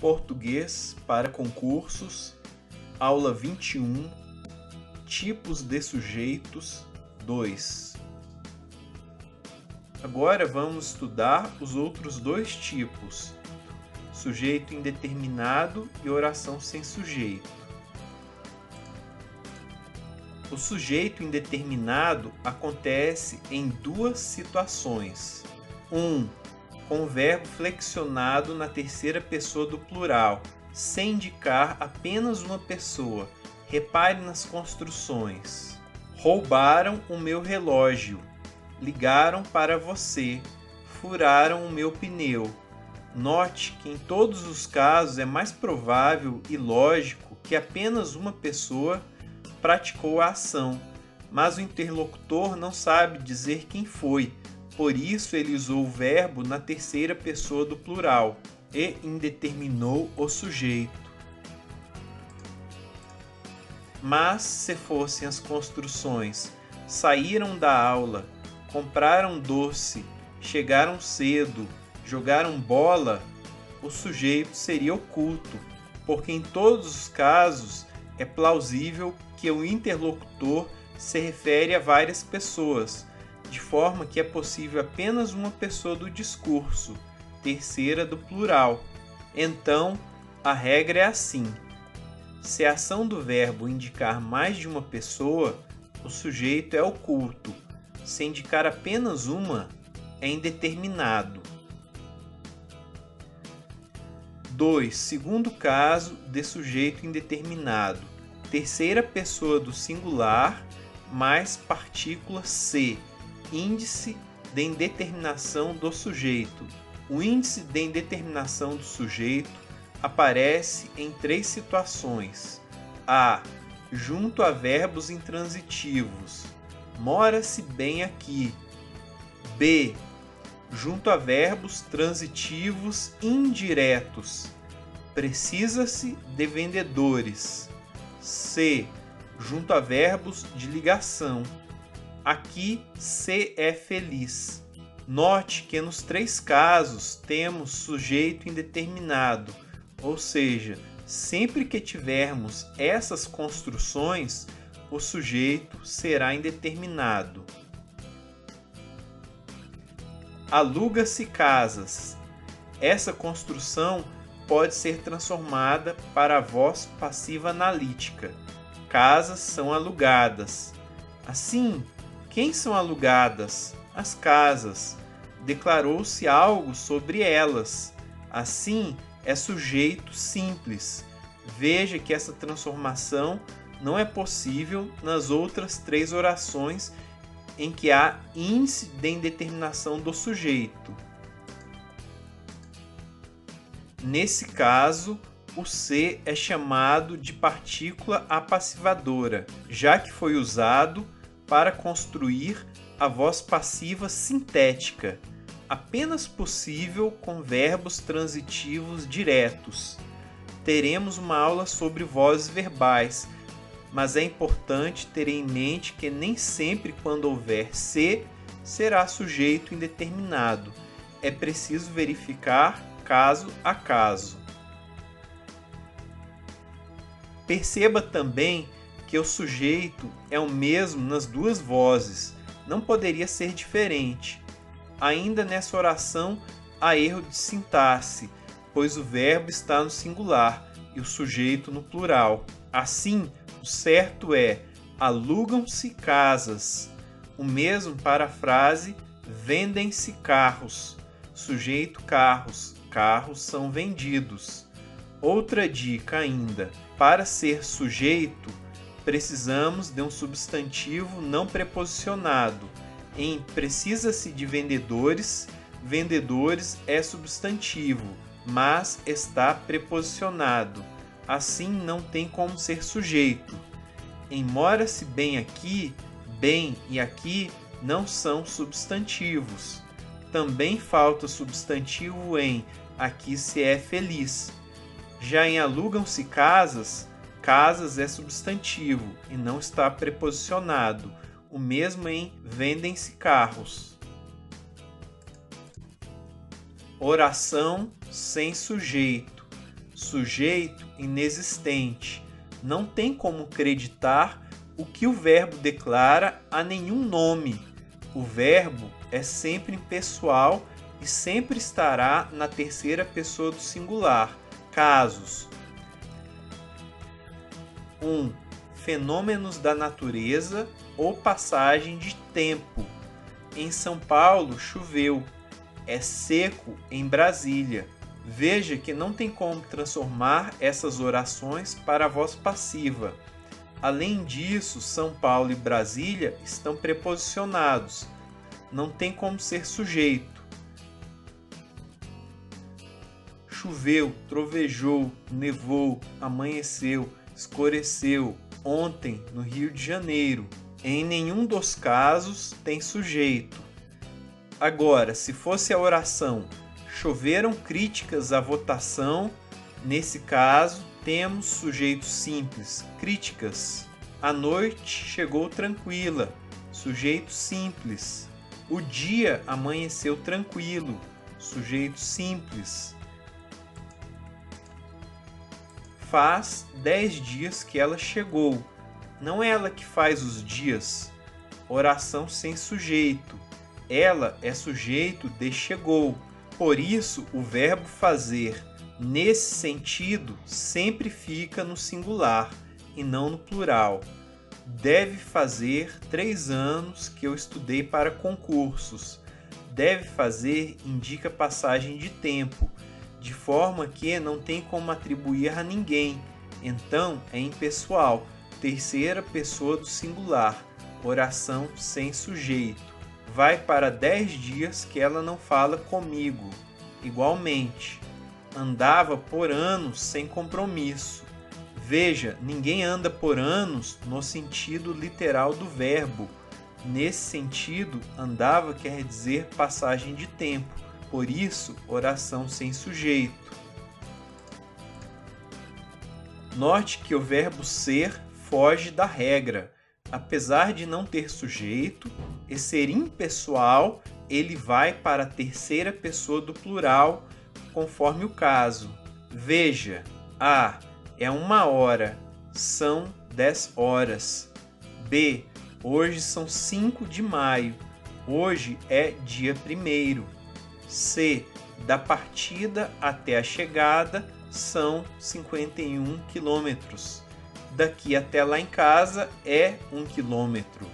Português para concursos, aula 21, tipos de sujeitos 2. Agora vamos estudar os outros dois tipos, sujeito indeterminado e oração sem sujeito. O sujeito indeterminado acontece em duas situações. 1. Com o verbo flexionado na terceira pessoa do plural, sem indicar apenas uma pessoa. Repare nas construções. Roubaram o meu relógio. Ligaram para você. Furaram o meu pneu. Note que em todos os casos é mais provável e lógico que apenas uma pessoa praticou a ação, mas o interlocutor não sabe dizer quem foi. Por isso ele usou o verbo na terceira pessoa do plural e indeterminou o sujeito. Mas se fossem as construções saíram da aula, compraram doce, chegaram cedo, jogaram bola, o sujeito seria oculto, porque em todos os casos é plausível que o interlocutor se refere a várias pessoas, de forma que é possível apenas uma pessoa do discurso, terceira do plural. Então, a regra é assim: se a ação do verbo indicar mais de uma pessoa, o sujeito é oculto. Se indicar apenas uma, é indeterminado. 2. Segundo caso de sujeito indeterminado. Terceira pessoa do singular mais partícula C. Índice de indeterminação do sujeito. O índice de indeterminação do sujeito aparece em três situações. A. Junto a verbos intransitivos. Mora-se bem aqui. B. Junto a verbos transitivos indiretos. Precisa-se de vendedores. C. Junto a verbos de ligação. Aqui, C é feliz. Note que nos três casos temos sujeito indeterminado, ou seja, sempre que tivermos essas construções, o sujeito será indeterminado. Aluga-se casas. Essa construção pode ser transformada para a voz passiva analítica. Casas são alugadas. Assim, quem são alugadas? As casas. Declarou-se algo sobre elas. Assim, é sujeito simples. Veja que essa transformação não é possível nas outras três orações em que há índice de indeterminação do sujeito. Nesse caso, o C é chamado de partícula apassivadora, já que foi usado para construir a voz passiva sintética, apenas possível com verbos transitivos diretos. Teremos uma aula sobre vozes verbais, mas é importante ter em mente que nem sempre quando houver C, será sujeito indeterminado. É preciso verificar caso a caso. Perceba também que o sujeito é o mesmo nas duas vozes, não poderia ser diferente. Ainda nessa oração há erro de sintaxe, pois o verbo está no singular e o sujeito no plural. Assim, o certo é: alugam-se casas. O mesmo para a frase vendem-se carros. Sujeito carros. Carros são vendidos. Outra dica ainda: para ser sujeito, precisamos de um substantivo não preposicionado. Em precisa-se de vendedores, vendedores é substantivo, mas está preposicionado. Assim não tem como ser sujeito. Em mora-se bem aqui, bem e aqui não são substantivos. Também falta substantivo em aqui se é feliz. Já em alugam-se casas, casas é substantivo e não está preposicionado. O mesmo em vendem-se carros. Oração sem sujeito. sujeito inexistente. Não tem como acreditar o que o verbo declara a nenhum nome. O verbo é sempre impessoal e sempre estará na terceira pessoa do singular. Casos: 1. Fenômenos da natureza ou passagem de tempo. Em São Paulo choveu. É seco em Brasília. Veja que não tem como transformar essas orações para a voz passiva. Além disso, São Paulo e Brasília estão preposicionados. Não tem como ser sujeito. Choveu, trovejou, nevou, amanheceu, escureceu, ontem no Rio de Janeiro. Em nenhum dos casos tem sujeito. Agora, se fosse a oração choveram críticas à votação, nesse caso temos sujeito simples, críticas. A noite chegou tranquila, sujeito simples. O dia amanheceu tranquilo, sujeito simples. Faz 10 dias que ela chegou. Não é ela que faz os dias. Oração sem sujeito. Ela é sujeito de chegou. Por isso, o verbo fazer, nesse sentido, sempre fica no singular e não no plural. Deve fazer 3 anos que eu estudei para concursos. Deve fazer indica passagem de tempo, de forma que não tem como atribuir a ninguém. Então, é impessoal, terceira pessoa do singular, oração sem sujeito. Vai para 10 dias que ela não fala comigo. Igualmente, andava por anos sem compromisso. Veja, ninguém anda por anos no sentido literal do verbo. Nesse sentido, andava quer dizer passagem de tempo. Por isso, oração sem sujeito. Note que o verbo ser foge da regra. Apesar de não ter sujeito e ser impessoal, ele vai para a terceira pessoa do plural, conforme o caso. Veja, A é 1 hora, são 10 horas. B, hoje são 5 de maio, hoje é dia 1º. C, da partida até a chegada são 51 quilômetros. Daqui até lá em casa é 1 quilômetro.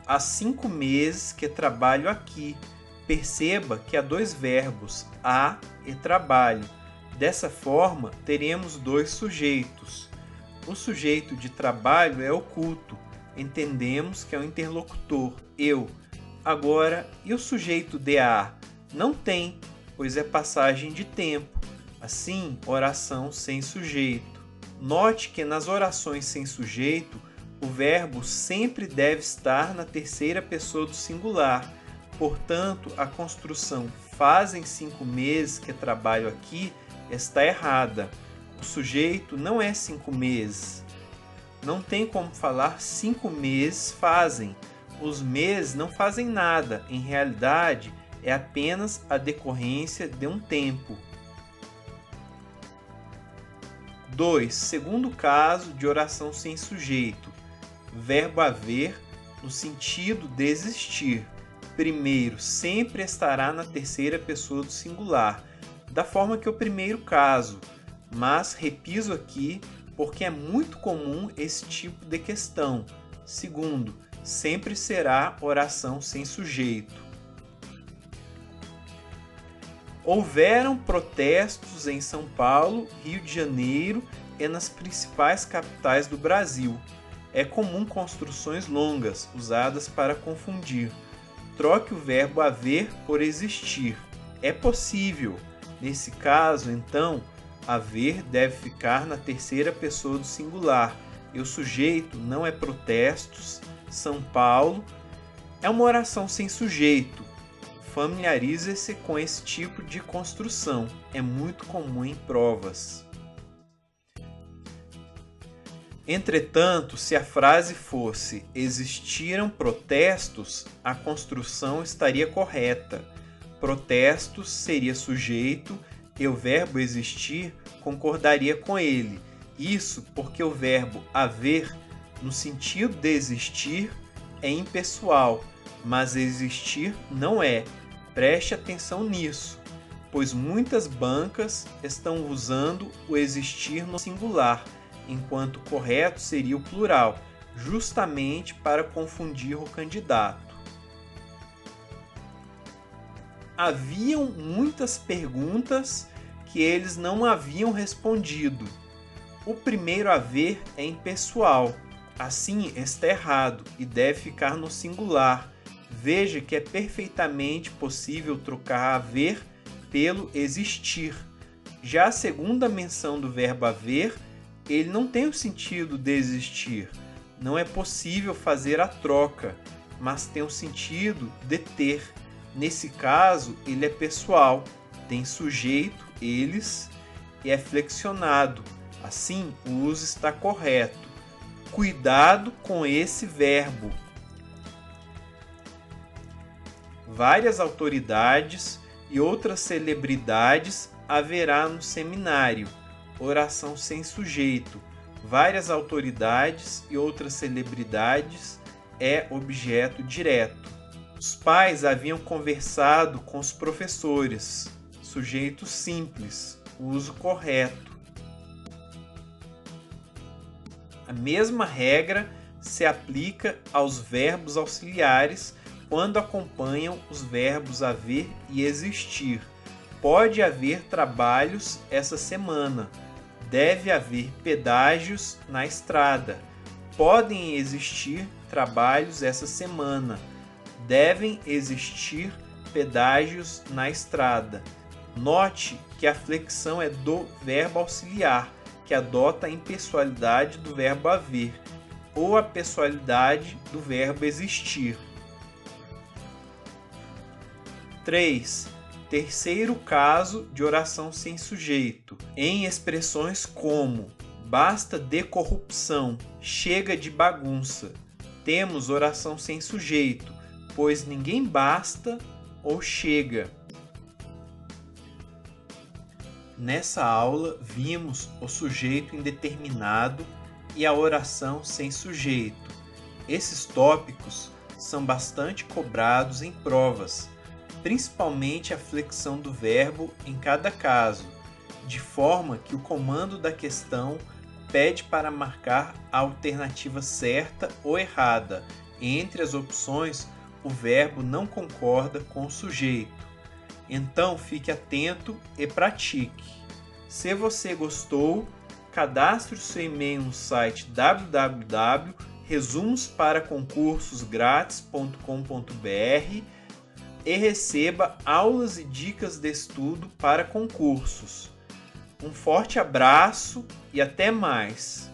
Há 5 meses que trabalho aqui. Perceba que há 2 verbos, há e trabalho. Dessa forma, teremos 2 sujeitos. O sujeito de trabalho é oculto. Entendemos que é o interlocutor, eu. Agora, e o sujeito de a? Não tem, pois é passagem de tempo. Assim, oração sem sujeito. Note que nas orações sem sujeito, o verbo sempre deve estar na terceira pessoa do singular. Portanto, a construção fazem 5 meses que trabalho aqui está errada. O sujeito não é 5 meses. Não tem como falar 5 meses fazem. Os meses não fazem nada. Em realidade, é apenas a decorrência de um tempo. 2. Segundo caso de oração sem sujeito. Verbo haver no sentido de existir. Primeiro, sempre estará na terceira pessoa do singular, da forma que o primeiro caso, mas repiso aqui porque é muito comum esse tipo de questão. Segundo, sempre será oração sem sujeito. Houveram protestos em São Paulo, Rio de Janeiro e nas principais capitais do Brasil. É comum construções longas, usadas para confundir. Troque o verbo haver por existir. É possível. Nesse caso, então, haver deve ficar na terceira pessoa do singular. E o sujeito não é protestos, São Paulo. É uma oração sem sujeito. Familiarize-se com esse tipo de construção. É muito comum em provas. Entretanto, se a frase fosse existiram protestos, a construção estaria correta. Protestos seria sujeito e o verbo existir, concordaria com ele. Isso porque o verbo haver, no sentido de existir, é impessoal, mas existir não é. Preste atenção nisso, pois muitas bancas estão usando o existir no singular, enquanto o correto seria o plural, justamente para confundir o candidato. Haviam muitas perguntas que eles não haviam respondido. O primeiro haver é impessoal, assim está errado e deve ficar no singular. Veja que é perfeitamente possível trocar haver pelo existir. Já a segunda menção do verbo haver, ele não tem o sentido de existir. Não é possível fazer a troca, mas tem o sentido de ter. Nesse caso, ele é pessoal, tem sujeito, eles, e é flexionado. Assim, o uso está correto. Cuidado com esse verbo. Várias autoridades e outras celebridades haverá no seminário. Oração sem sujeito. Várias autoridades e outras celebridades é objeto direto. Os pais haviam conversado com os professores. Sujeito simples, uso correto. A mesma regra se aplica aos verbos auxiliares quando acompanham os verbos haver e existir. Pode haver trabalhos essa semana. Deve haver pedágios na estrada. Podem existir trabalhos essa semana. Devem existir pedágios na estrada. Note que a flexão é do verbo auxiliar, que adota a impessoalidade do verbo haver, ou a pessoalidade do verbo existir. 3. Terceiro caso de oração sem sujeito, em expressões como basta de corrupção, chega de bagunça. Temos oração sem sujeito, pois ninguém basta ou chega. Nessa aula, vimos o sujeito indeterminado e a oração sem sujeito. Esses tópicos são bastante cobrados em provas, principalmente a flexão do verbo em cada caso, de forma que o comando da questão pede para marcar a alternativa certa ou errada. Entre as opções, o verbo não concorda com o sujeito. Então fique atento e pratique. Se você gostou, cadastre o seu e-mail no site www.resumosParaConcursosGrátis.com.br e receba aulas e dicas de estudo para concursos. Um forte abraço e até mais!